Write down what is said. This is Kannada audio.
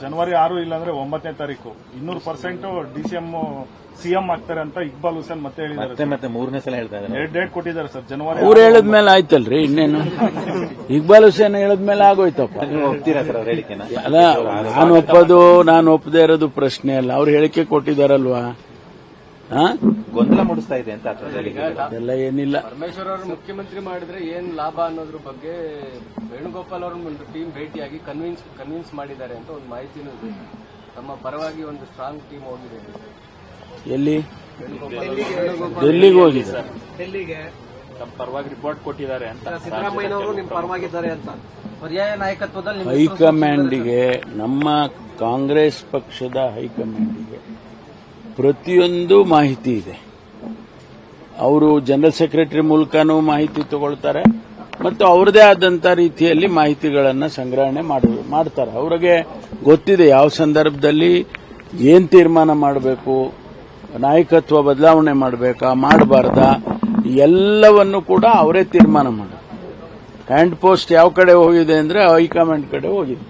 ಜನವರಿ 6 ಇಲ್ಲಾಂದ್ರೆ 9ನೇ ತಾರೀಕು 200% DCM CM ಆಗ್ತಾರೆ ಅಂತ ಇಕ್ಬಾಲ್ ಹುಸೇನ್ ಮತ್ತೆ ಹೇಳಿದ್ದಾರೆ. ಮತ್ತೆ 3ನೇ ಸಲ ಹೇಳ್ತಾ ಇದ್ದಾರೆ. 2 ಡೇಟ್ ಕೊಟ್ಟಿದ್ದಾರೆ ಸರ್. ಜನವರಿ ಅವ್ರು ಹೇಳದ್ಮೇಲೆ ಆಯ್ತಲ್ರಿ, ಇನ್ನೇನು ಇಕ್ಬಾಲ್ ಹುಸೇನ್ ಹೇಳದ್ಮೇಲೆ ಆಗೋಯ್ತಪ್ಪ. ನೀವು ಒಪ್ತೀರಾ ಸರ್ ಅವ್ರ ಹೇಳಿಕೆನ? ಅಲ್ಲ, ನಾನು ಒಪ್ಪದೇ ಇರೋದು ಪ್ರಶ್ನೆ ಅಲ್ಲ, ಅವ್ರು ಹೇಳಿಕೆ ಕೊಟ್ಟಿದಾರಲ್ವಾ. ಗೊಂದಲ ಮೂಡಿಸ್ತಾ ಇದೆ ಅಂತ ಎಲ್ಲ ಏನಿಲ್ಲ. ಪರಮೇಶ್ವರ್ ಅವರು ಮುಖ್ಯಮಂತ್ರಿ ಮಾಡಿದ್ರೆ ಏನ್ ಲಾಭ ಅನ್ನೋದ್ರ ಬಗ್ಗೆ ವೇಣುಗೋಪಾಲ್ ಅವರು ಒಂದು ಟೀಮ್ ಭೇಟಿಯಾಗಿ ಕನ್ವಿನ್ಸ್ ಮಾಡಿದ್ದಾರೆ ಅಂತ ಒಂದು ಮಾಹಿತಿನೂ ಇದೆ. ತಮ್ಮ ಪರವಾಗಿ ಒಂದು ಸ್ಟ್ರಾಂಗ್ ಟೀಮ್ ಹೋಗಿದೆ. ಎಲ್ಲಿ? ಡೆಲ್ಲಿಗೆ ಹೋಗಿದೆ. ತಮ್ಮ ಪರವಾಗಿ ರಿಪೋರ್ಟ್ ಕೊಟ್ಟಿದ್ದಾರೆ ಅಂತ. ಸಿದ್ದರಾಮಯ್ಯನವರು ನಿಮ್ಮ ಪರವಾಗಿದ್ದಾರೆ ಅಂತ ಪರ್ಯಾಯ ನಾಯಕತ್ವದಲ್ಲಿ ಹೈಕಮಾಂಡಿಗೆ, ನಮ್ಮ ಕಾಂಗ್ರೆಸ್ ಪಕ್ಷದ ಹೈಕಮಾಂಡಿಗೆ ಪ್ರತಿಯೊಂದು ಮಾಹಿತಿ ಇದೆ. ಅವರು ಜನರಲ್ ಸೆಕ್ರೆಟರಿ ಮೂಲಕನೂ ಮಾಹಿತಿ ತಗೊಳ್ತಾರೆ ಮತ್ತು ಅವರದೇ ಆದಂತ ರೀತಿಯಲ್ಲಿ ಮಾಹಿತಿಗಳನ್ನು ಸಂಗ್ರಹಣೆ ಮಾಡ್ತಾರೆ. ಅವರಿಗೆ ಗೊತ್ತಿದೆ ಯಾವ ಸಂದರ್ಭದಲ್ಲಿ ಏನ್ ತೀರ್ಮಾನ ಮಾಡಬೇಕು, ನಾಯಕತ್ವ ಬದಲಾವಣೆ ಮಾಡಬೇಕಾ ಮಾಡಬಾರ್ದಾ, ಎಲ್ಲವನ್ನು ಕೂಡ ಅವರೇ ತೀರ್ಮಾನ ಮಾಡ್ತಾರೆ. ಹ್ಯಾಂಡ್ ಪೋಸ್ಟ್ ಯಾವ ಕಡೆ ಹೋಗಿದೆ ಅಂದ್ರೆ ಹೈಕಮಾಂಡ್ ಕಡೆ ಹೋಗಿದೆ.